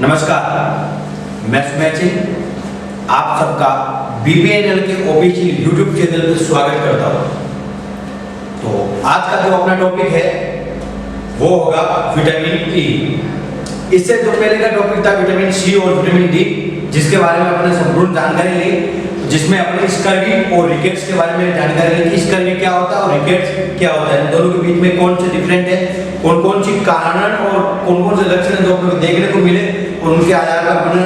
नमस्कार, मैं सुमेचिन आप सबका BBNL के ऑफिशियल यूट्यूब चैनल पर स्वागत करता हूँ। तो आज का जो अपना टॉपिक है वो होगा विटामिन ई। इससे जो पहले का टॉपिक था विटामिन सी और विटामिन डी, जिसके बारे में अपने संपूर्ण जानकारी ली, जिसमें अपने स्कर्वी और रिकेट्स के बारे में जानकारी ली कि स्कर्वी क्या होता है और रिकेट्स क्या होता है, दोनों के बीच में कौन से डिफरेंट है, कौन कौन सी कारण और कौन कौन से लक्षण जो अपने देखने को मिले और उनके आधार पर अपने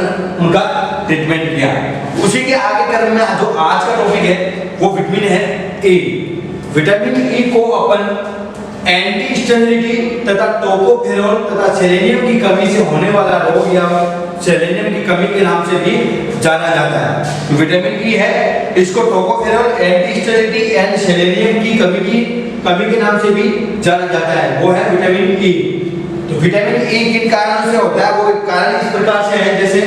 उनका ट्रीटमेंट किया। उसी के आगे क्रम में जो आज का टॉपिक है वो विटामिन है ए। विटामिन ई को अपन एंटी स्टेरिलिटी तथा टोकोफेरोल तथा सेलेनियम की कमी से होने वाला रोग या सेलेनियम की कमी के नाम से भी जाना जाता है। विटामिन ई है, इसको tocopherol, anti sterility and selenium की कमी के नाम से भी जाना जाता है, वो है विटामिन ई। तो विटामिन ई किन कारणों से होता है, वो कारण इस प्रकार से है, जैसे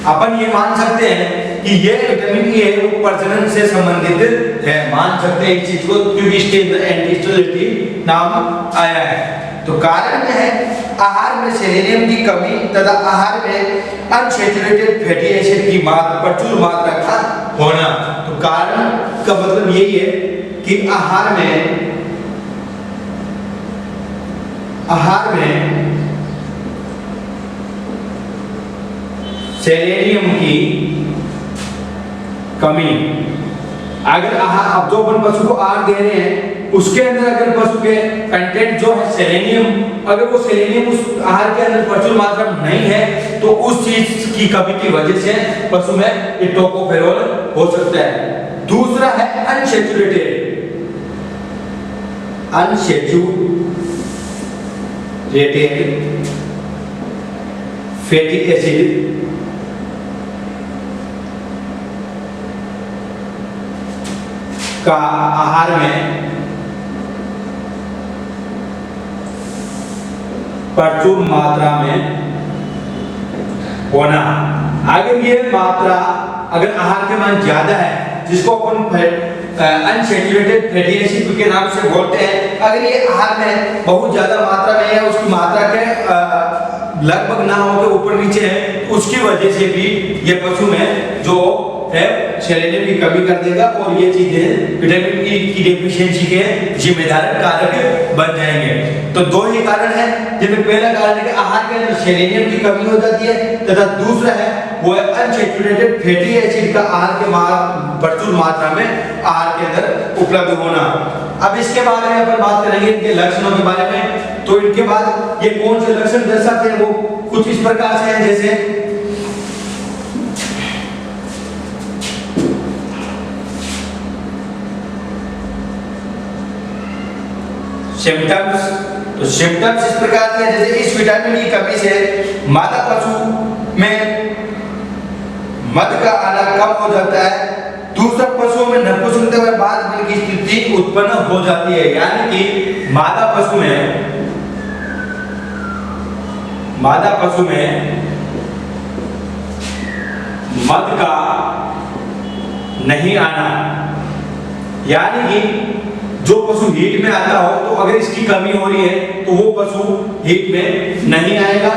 अपन ये मान सकते हैं कि ये विटामिन ई है वो प्रजनन से संबंधित है, मान सकते हैं इस चीज को, क्योंकि इसके अंदर एंटी स्टेरिलिटी नाम आया है। तो कारण में है आहार में सेलेनियम की कमी तथा आहार में अनसैचुरेटेड फैटी एसिड की प्रचुर मात्रा का होना। तो कारण का मतलब यही है कि आहार में सेलेनियम की कमी, अगर आहार अब जो अपन पशु को आहार दे रहे हैं उसके अंदर अगर पशु के कंटेंट जो है सेलेनियम, अगर वो सेलेनियम उस आहार के अंदर प्रचुर मात्रा में नहीं है तो उस चीज की कमी की वजह से पशु में ये टोकोफेरोल हो सकता है। दूसरा है अनसैचुरेटेड फैटी एसिड का आहार में प्रचुर मात्रा में होना। अगर ये मात्रा अगर आहार के मान ज्यादा है, जिसको अपन अनसैचुरेटेड फैटी एसिड के नाम से बोलते हैं, अगर ये आहार में बहुत ज्यादा मात्रा में है, उसकी मात्रा के लगभग ना होकर ऊपर नीचे है, उसकी वजह से भी ये पशु में जो है सेलेनियम की कमी कर देगा और ये चीजें विटामिन ई की डेफिशिएंसी के जिम्मेदार कारक बन जाएंगे। तो दो ही कारण है, जिसमें पहला कारण है कि आहार के अंदर सेलेनियम की कमी हो जाती है तथा दूसरा है वो है अनसैचुरेटेड फैटी एसिड का आहार के प्रचुर मात्रा में आहार के अंदर उपलब्ध होना। अब इसके बारे में अपन बात करेंगे इनके लक्षणों के बारे में। तो इनके बाद ये कौन से लक्षण दर्शाते हैं, वो कुछ इस प्रकार से हैं, जैसे सिम्टम्स। तो सिम्टम्स इस प्रकार के हैं, जैसे इस विटामिन की कमी से मादा पशु में मध का आना कम हो जाता है। दूसरा, पशुओं में नपुंसकता व बांझपन की स्थिति उत्पन्न हो जाती है, यानी कि मादा पशु में मध का नहीं आना, यानी कि जो पशु हीट में आता हो तो अगर इसकी कमी हो रही है तो वो पशु हीट में नहीं आएगा।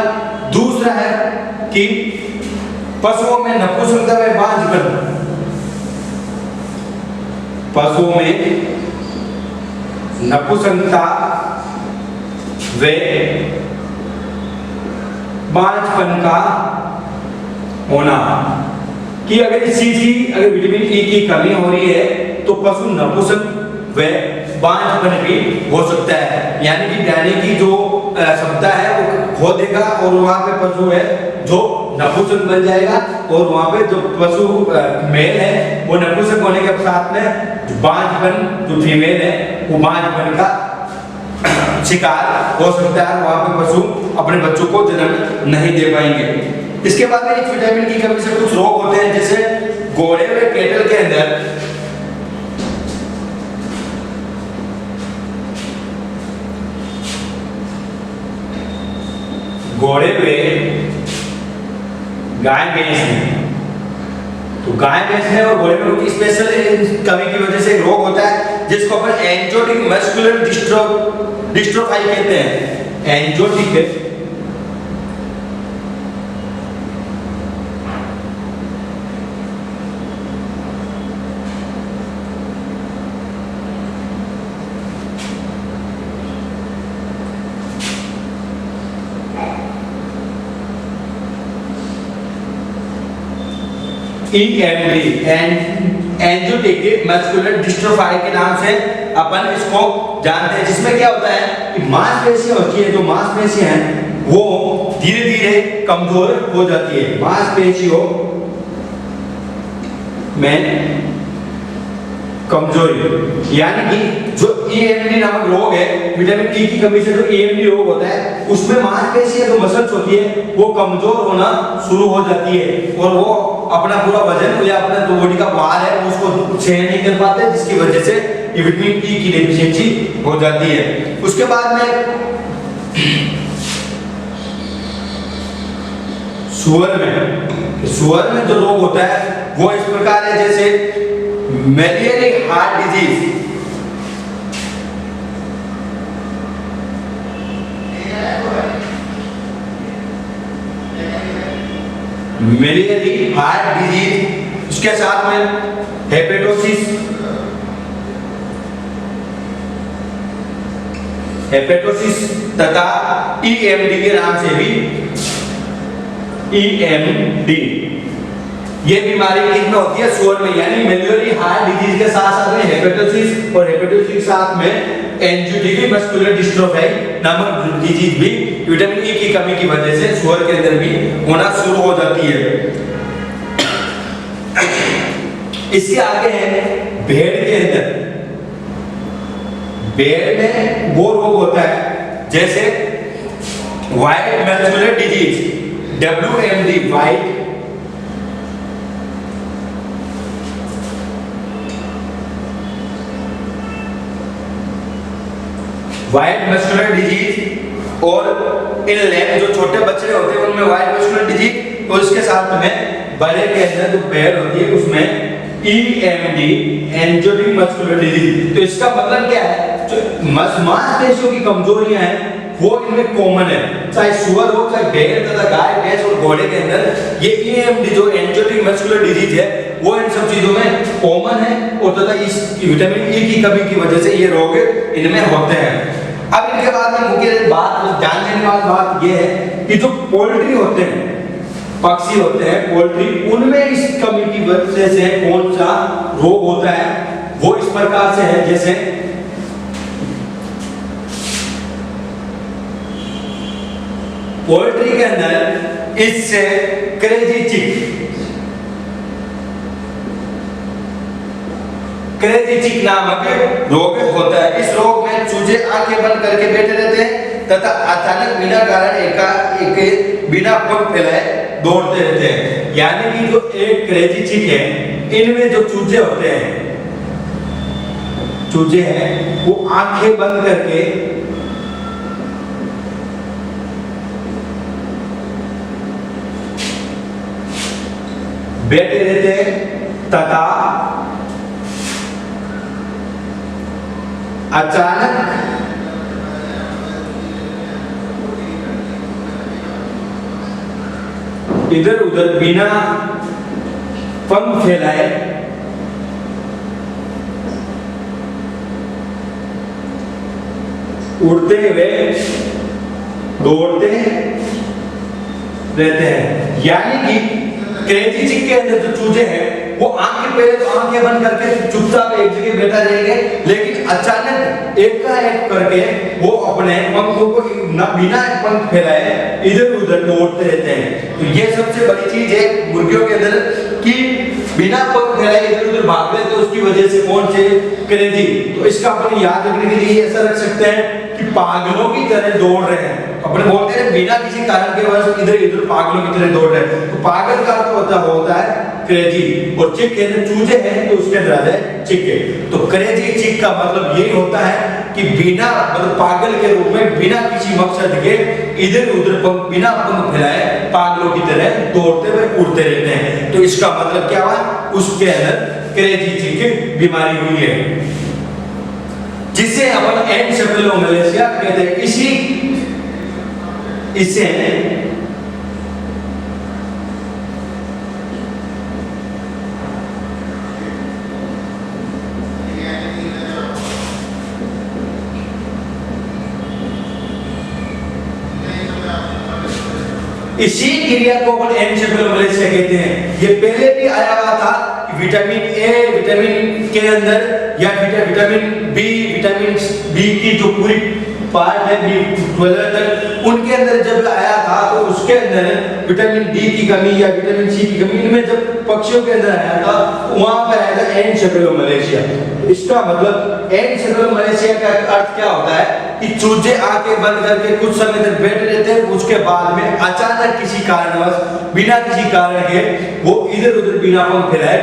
दूसरा है कि पशुओं में नपुंसकता व बांझपन, पशुओं में नपुंसकता व बांझपन का होना, कि अगर इस चीज की अगर विटामिन ई की कमी हो रही है तो पशु नपुंसक व बांझपन भी हो सकता है, यानी कि डायने की जो क्षमता है वो खो देगा और वहां पे पशु है जो नपुंसक बन जाएगा और वहां पे जो पशु मेल है वो नपुंसक होने के साथ में बांझपन जो फीमेल है वो बांझपन का शिकार हो सकता है, वहां पे पशु अपने बच्चों को जन्म नहीं दे पाएंगे। इसके बाद में इस विटामिन की कमी से कुछ रोग होते हैं, जैसे घोड़े व कैटल के अंदर घोड़े पे गाय भैंस में, तो गाय भैंस में और घोड़े में कुछ स्पेशल कमी की वजह से एक रोग होता है जिसको अपन एंजियोटिक मस्कुलर डिस्ट्रोफाई कहते हैं। एंजियोटिक EMD एंजियोटिक मस्कुलर डिस्ट्रोफाई के नाम से अपन इसको जानते हैं, जिसमें क्या होता है कि मांसपेशियां होती है, जो मांसपेशियां हैं वो धीरे धीरे कमजोर हो जाती है। मांसपेशियों में कमजोरी, यानी कि जो EMD नामक रोग है, विटामिन E की कमी से जो EMD रोग होता है उसमें मांसपेशियां जो मसल्स होती है वो कमजोर होना शुरू हो जाती है और वो अपना पूरा वजन या अपना जो बॉडी का भार है उसको सहन नहीं कर पाते, जिसकी वजह से विटामिन E की डेफिशिएंसी हो जाती है। उसके बाद में सुअर में जो रोग होता है वो इस प्रकार है, जैसे मेलियरी हार्ट डिजीज, मेलियरी हार्ट डिजीज, उसके साथ में हेपेटोसिस तथा EMD के नाम से भी EMD, ये बीमारी किसमें होती है? सुअर में, यानी मेलियरी हार्ट डिजीज के साथ साथ में हेपेटोसिस और हेपेटोसिस के साथ में एंजियोटिक मस्कुलर डिस्ट्रोफी नामक डिजीज भी विटामिन E की कमी की वजह से सुअर के अंदर भी होना शुरू हो जाती है। इसके आगे है भेड़ के अंदर। भेड़ में वो रोग होता है जैसे white muscular disease, WMD, white muscular disease, और इन लैम जो छोटे बच्चे होते हैं उनमें व्हाइट मस्कुलर डिजीज, और इसके साथ में बड़े के अंदर जो भेड़ होती है उसमें EMD, एंजियोटिक मस्कुलर डिजीज। तो इसका मतलब क्या है? जो मांसपेशियों की कमजोरियां हैं वो इनमें कॉमन है, चाहे सुअर हो, चाहे भेड़ तथा गाय, भैंस और घोड़े के अंदर ये EMD जो एंजियोटिक मस्कुलर डिजीज है वो इन सब चीजों में कॉमन है, और तथा इस विटामिन E की कमी की वजह से ये रोग इनमें होते हैं। अब इनके बाद में मुख्य बात ध्यान देने वाली बात ये है कि जो पोल्ट्री होते हैं, पक्षी होते हैं पोल्ट्री, उनमें इस कमी की वजह से कौन सा रोग होता है वो इस प्रकार से है, जैसे पोल्ट्री के अंदर इससे क्रेजी चिक नामक रोग होता है। इस रोग में चूजे आंखें बंद करके बैठे रहते हैं तथा अचानक बिना कारण बिना पंख फैलाए दौड़ते रहते हैं। यानी कि जो एक क्रेजी चिक है, इनमें जो चूजे होते हैं, चूजे हैं वो आंखें बंद करके बैठे रहते हैं तथा अचानक इधर उधर बिना पंख फैलाए उड़ते हुए दौड़ते रहते हैं। यानी कि क्रेजी चिक के अंदर जो चूजे हैं वो पहले तो आंखें बंद करके चुपचाप एक जगह बैठा रहेंगे, लेकिन अचानक एकाएक करके वो अपने पंखों को बिना पंख फैलाए इधर उधर दौड़ते रहते हैं। तो ये सबसे बड़ी चीज है मुर्गियों के अंदर कि बिना पंख फैलाए इधर उधर भाग रहे, तो उसकी वजह से कौन से क्रेजी। तो इसका अपन याद रखने के लिए ऐसा रख सकते हैं कि पागलों की तरह दौड़ रहे हैं। अपने बोलते हैं बिना किसी कारण के वजह से इधर इधर पागलों की तरह दौड़ रहे हैं। तो पागल का अर्थ होता है क्रेजी, और चिक के चूजे हैं तो उसके अंदर आ जाए चिक। तो क्रेजी चिक का मतलब यही होता है कि बिना मतलब पागल के रूप में बिना किसी मकसद के इधर उधर बिना पंख फैलाए पागलों की तरह दौड़ते हुए उड़ते रहते हैं। तो इसका मतलब क्या हुआ, उसके अंदर क्रेजी चिक बीमारी हुई है, जिसे अपन एनसेफेलोमैलेशिया कहते हैं। इसे इसी क्रिया को अपन एनसेफेलोमैलेशिया कहते हैं। ये पहले भी आया हुआ था कि विटामिन ए, विटामिन के अंदर या विटामिन बी की जो पूरी पार्ट है B12 तक, उनके अंदर जब आया था तो उसके अंदर विटामिन डी की कमी या विटामिन सी की कमी, इनमें जब पक्षियों के अंदर आया था वहां पर आया था एनसेफेलोमैलेशिया। इसका मतलब एनसेफेलोमैलेशिया का अर्थ क्या होता है कि चूजे आंखें बंद करके कुछ समय तक बैठे रहते हैं, उसके बाद में अचानक किसी कारणवश बिना किसी कारण के वो इधर उधर बिना पंख फैलाए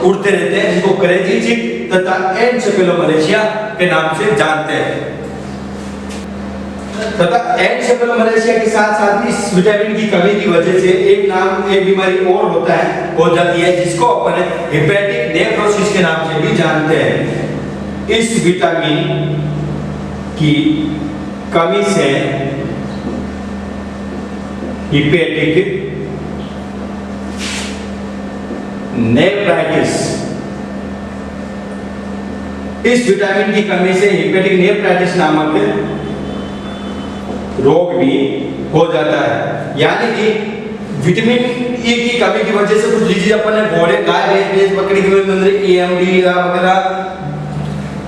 उड़ते रहते हैं, जिसको क्रेजी चिक तथा एनसेफेलोमैलेशिया के नाम से जानते हैं। तथा एनसेफेलोमैलेशिया के साथ साथ इस विटामिन की कमी की वजह से एक बीमारी और हो जाती है, जिसको अपन हेपेटिक नेफ्रोसिस के नाम से भी जानते हैं। इस विटामिन की कमी से हेपेटिक नेफ्राइटिस, इस विटामिन की कमी से हेपेटिक नेफ्राइटिस नामक रोग भी हो जाता है। यानी कि विटामिन ई की कमी की वजह से कुछ डिजीज अपन ने घोड़े, गाय, भैंस, बकरी के अंदर EMD वगैरह,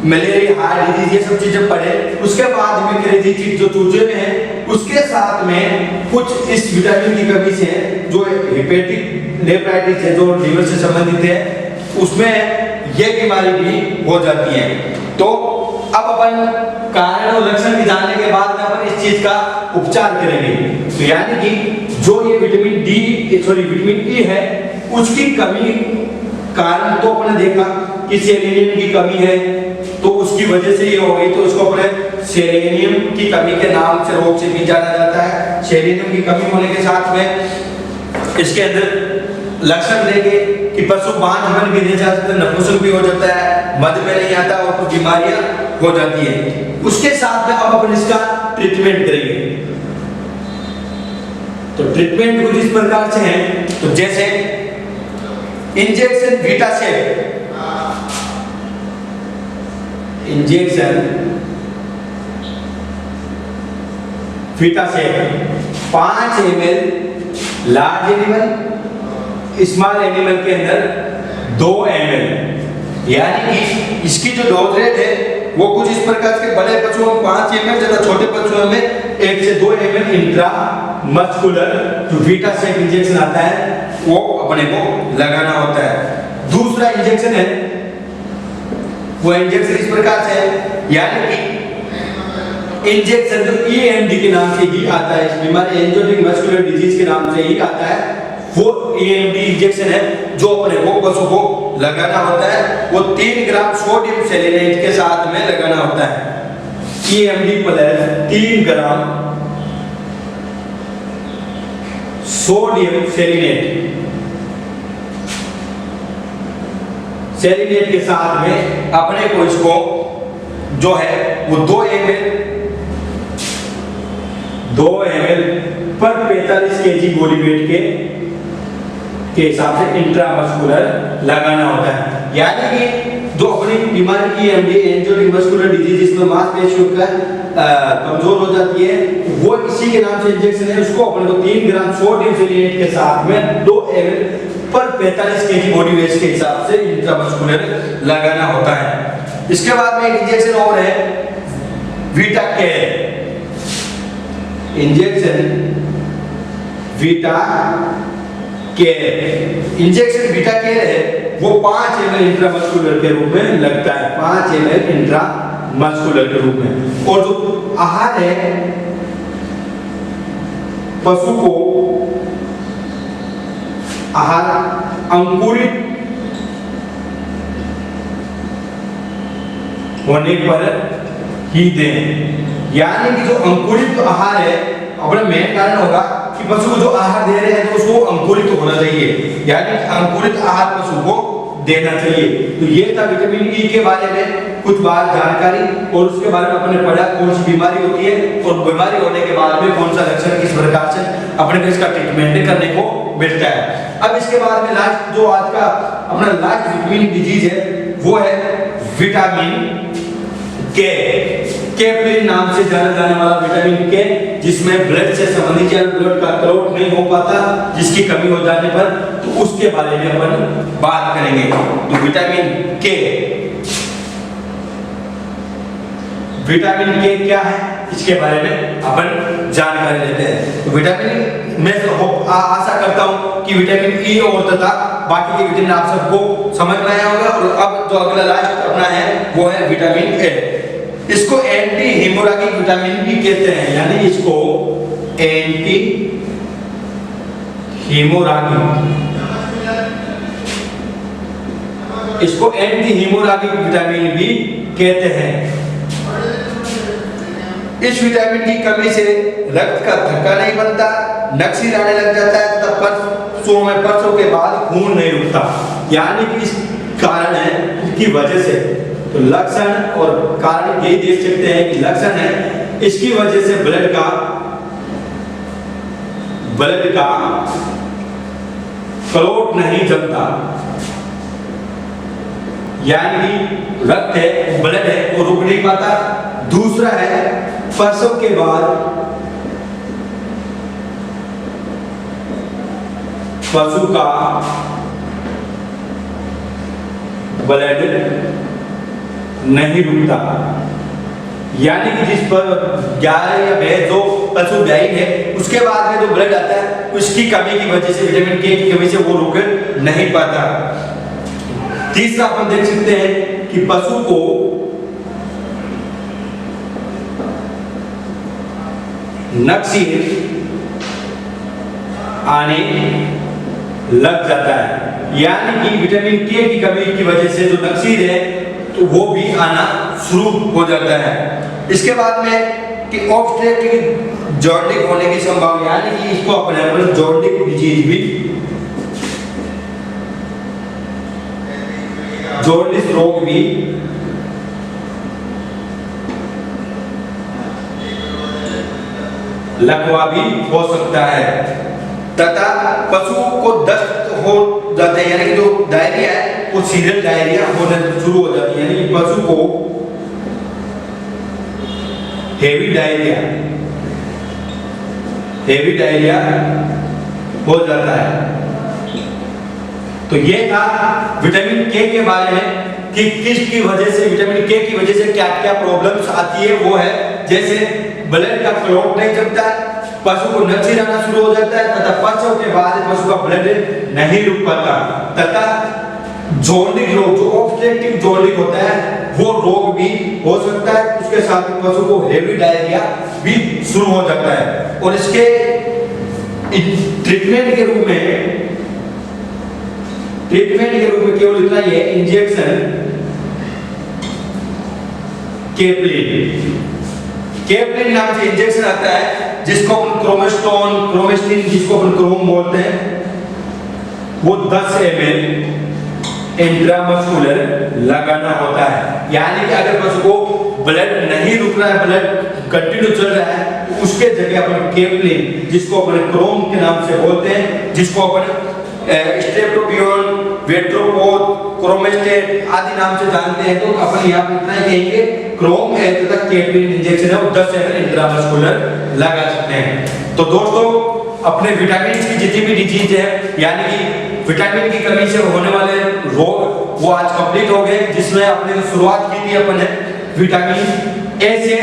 मलेरिया, हार्ट डिजीज, ये सब चीजें पढ़े। उसके बाद में क्रेजी चिक जो चूजे में है, उसके साथ में कुछ इस विटामिन की कमी से जो हेपेटिक नेफ्राइटिस है जो लीवर से संबंधित है, उसमें यह बीमारी भी हो जाती है। तो अब अपन कारण और लक्षण जानने के बाद में अपन इस चीज का उपचार करेंगे। तो यानी कि जो ये विटामिन ई है, उसकी कमी कारण तो अपन ने देखा कि सेलेनियम की कमी है, तो उसकी वजह से ये हो गई, तो उसको अपने सेलेनियम की कमी के नाम से रोग से भी जाना जाता है। सेलेनियम की कमी होने के साथ में इसके अंदर लक्षण देंगे कि पशु बांझपन भी दे जाता है, नपुंसक भी हो जाता है, मध में नहीं आता और कुछ बीमारियां हो जाती है। उसके साथ में अब अपन इसका ट्रीटमेंट करेंगे। तो ट्रीटमेंट कुछ इस प्रकार से है, तो जैसे इंजेक्शन वीटासेप, इंजेक्शन वीटासेप 5 ml large animal, small animal के अंदर 2 ml, यानी कि इसकी जो डोज रेट है वो कुछ इस प्रकार के, बड़े पशुओं में 5 ml, ज्यादा छोटे पशुओं में 1 से 2 ml इंट्रा मस्कुलर जो वीटासेप इंजेक्शन आता है वो अपने को लगाना होता है। दूसरा इंजेक्शन है, वो इंजेक्शन इस प्रकार से है, यानी कि इंजेक्शन जो EMD के नाम से ही आता है, इस बीमारी एंजियोटिक मस्कुलर डिजीज के नाम से ही आता है, वो EMD इंजेक्शन है जो अपने को पशु को लगाना होता है। वो 3 ग्राम सोडियम सेलेनाइट के साथ में लगाना होता है। EMD प्लस 3 ग्राम सोडियम सेलिनेट के साथ में अपने को इसको जो है वो 2 ml पर 45 kg बॉडी वेट के हिसाब से इंट्रामस्कुलर लगाना होता है। यानी कि जो अपनी बीमारी EMD एंजियोटिक मस्कुलर डिजीज, जिसमें मांसपेशियों का कमजोर हो जाती है, वो इसी के नाम से इंजेक्शन है। उसको अपने को 3 ग्राम सोडियम सेलिनेट के साथ में 2 ml पर 45 kg बॉडी वेट के हिसाब से इंट्रामस्कुलर लगाना होता है। इसके बाद में एक इंजेक्शन और है, Vita care injection, Vita care injection Vita care है, वो 5 ml इंट्रामस्कुलर के रूप में लगता है। 5 ml इंट्रा मस्कुलर के रूप में। और जो आहार है पशु को आहार अंकुरित होने पर ही दें। यानी कि जो अंकुरित आहार है अपना मेन कारण होगा कि पशु को जो आहार दे रहे हैं तो उसको अंकुरित होना चाहिए, यानी अंकुरित आहार पशु को देना चाहिए। तो ये था विटामिन ई के बारे में कुछ बात जानकारी, और उसके बारे में अपने पढ़ा कौन सी बीमारी होती है और बीमारी होने के बाद में कौन सा लक्षण किस प्रकार से अपने को इसका ट्रीटमेंट करने को मिलता है। अब इसके बाद में लास्ट जो आज का अपना लास्ट विटामिन डिजीज है वो है विटामिन के। केपलिन नाम से जाना जाने वाला विटामिन के, जिसमें ब्लड से संबंधित या ब्लड का क्लॉट नहीं हो पाता, जिसकी कमी हो जाने पर, तो उसके बारे में अपन बात करेंगे। तो विटामिन के क्या है इसके बारे में अपन जानकारी लेते हैं। तो विटामिन मैं आशा करता हूं कि विटामिन ई और तथा बाकी के विटामिन आप सबको समझ में आया होगा। और अब जो अगला लास्ट अपना है वो है विटामिन ए। इसको एंटी हीमोरेजिक विटामिन भी कहते हैं, यानी इसको एंटी हीमोरेजिक विटामिन भी कहते हैं। इस विटामिन की कमी से रक्त का थक्का नहीं बनता, नक्सीर आने लग जाता है तथा परसों के बाद खून नहीं रुकता। यानी कि इस कारण है की वजह से, तो लक्षण और कारण यही देख सकते हैं कि लक्षण है इसकी वजह से ब्लड का क्लॉट नहीं जमता, यानी कि रक्त है ब्लड है वो रुक नहीं पाता। दूसरा है प्रसव के बाद पशु का ब्लड नहीं रुकता, यानी कि जिस पर 11 या भैंस जो पशु ब्याई है उसके बाद में जो ब्लड आता है उसकी कमी की वजह से, विटामिन के की कमी से वो रुक नहीं पाता। तीसरा अपन देख सकते हैं कि पशु को नक्सीर आने लग जाता है, यानी कि विटामिन के की कमी की वजह से जो नक्सीर है तो वो भी आना शुरू हो जाता है। इसके बाद में कि ऑब्स्ट्रक्टिव जॉन्डिस होने की संभावना, यानी कि इसको अपने जॉन्डिस डिजीज भी, जॉन्डिस रोग भी लकवा भी हो सकता है तथा पशु को दस्त हो जाता है, यानी कि जो डायरिया है वो सीरियल डायरिया होने शुरू हो जाती है, यानी कि पशु को हेवी डायरिया हो जाता है। तो ये था विटामिन के बारे में कि किसकी वजह से, विटामिन के की वजह से क्या क्या प्रॉब्लम्स आती है। वो है जैसे ब्लड का क्लॉट नहीं जमता है, पशु को नक्सीर आना शुरू हो जाता है तथा प्रसव के बाद पशु का ब्लड नहीं रुक पाता तथा जॉन्डिस रोग, जो ऑब्स्ट्रक्टिव जॉन्डिस होता है वो रोग भी हो सकता है। उसके साथ पशु को हेवी डायरिया भी शुरू हो जाता है। और इसके ट्रीटमेंट के रूप में केवल इतना ही है, इंजेक्शन केपलिन नाम से इंजेक्शन आता है जिसको अपन क्रोमेस्टिन जिसको अपन क्रोम बोलते हैं, वो 10 ml इंट्रामस्कुलर लगाना होता है। यानी कि अगर पशु को ब्लड नहीं रुक रहा है, ब्लड कंटिन्यू चल रहा है, तो उसके जगह अपन केपलिन जिसको अपन क्रोम के नाम से बोलते हैं, जिसको अपन स्ट्रेप्टोबियोन, वेट्रोपोड, क्रोमेस्टेट आदि नाम से जानते हैं, तो अपन यहाँ पे इतना ही कहेंगे क्रोम है तथा केपलिन इंजेक्शन है वो 10 ml इंट्रामस्कुलर लगा सकते हैं। तो दोस्तों अपने विटामिन की जितनी भी डिजीज है, यानी कि विटामिन की कमी से होने वाले रोग वो आज कंप्लीट हो गए, जिसमें अपने शुरुआत की थी अपन ने विटामिन ए से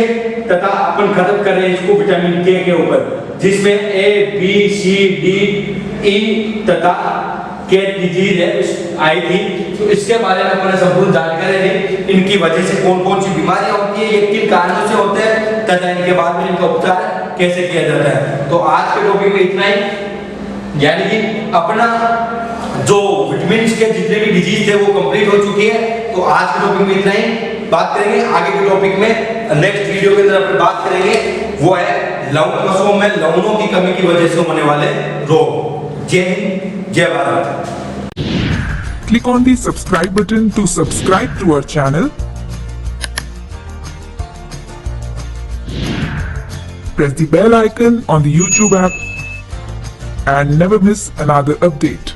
तथा अपन खत्म कर रहे हैं इसको विटामिन के ऊपर, जिसमें A B C D E तथा के डिजीज है आई थी। तो इसके बारे में अपने संपूर्ण जानकारी ली, इनकी वजह से कौन कौन सी बीमारियां होती है, ये किन कारणों से होते हैं तथा इनके बाद में इनका उपचार कैसे किया जाता है। तो आज के टॉपिक में इतना ही, यानी कि अपना जो विटामिन के जितने भी डिजीज थे वो कंप्लीट हो चुकी है। तो आज के टॉपिक में इतना ही, बात करेंगे आगे के टॉपिक में, नेक्स्ट वीडियो के अंदर अपन बात करेंगे वो है पशुओं में लवणों की कमी की वजह से होने वाले रोग। जय हिंद, जय Bharat. Click on the subscribe button to subscribe to our channel. Press the bell icon on the YouTube app and never miss another update.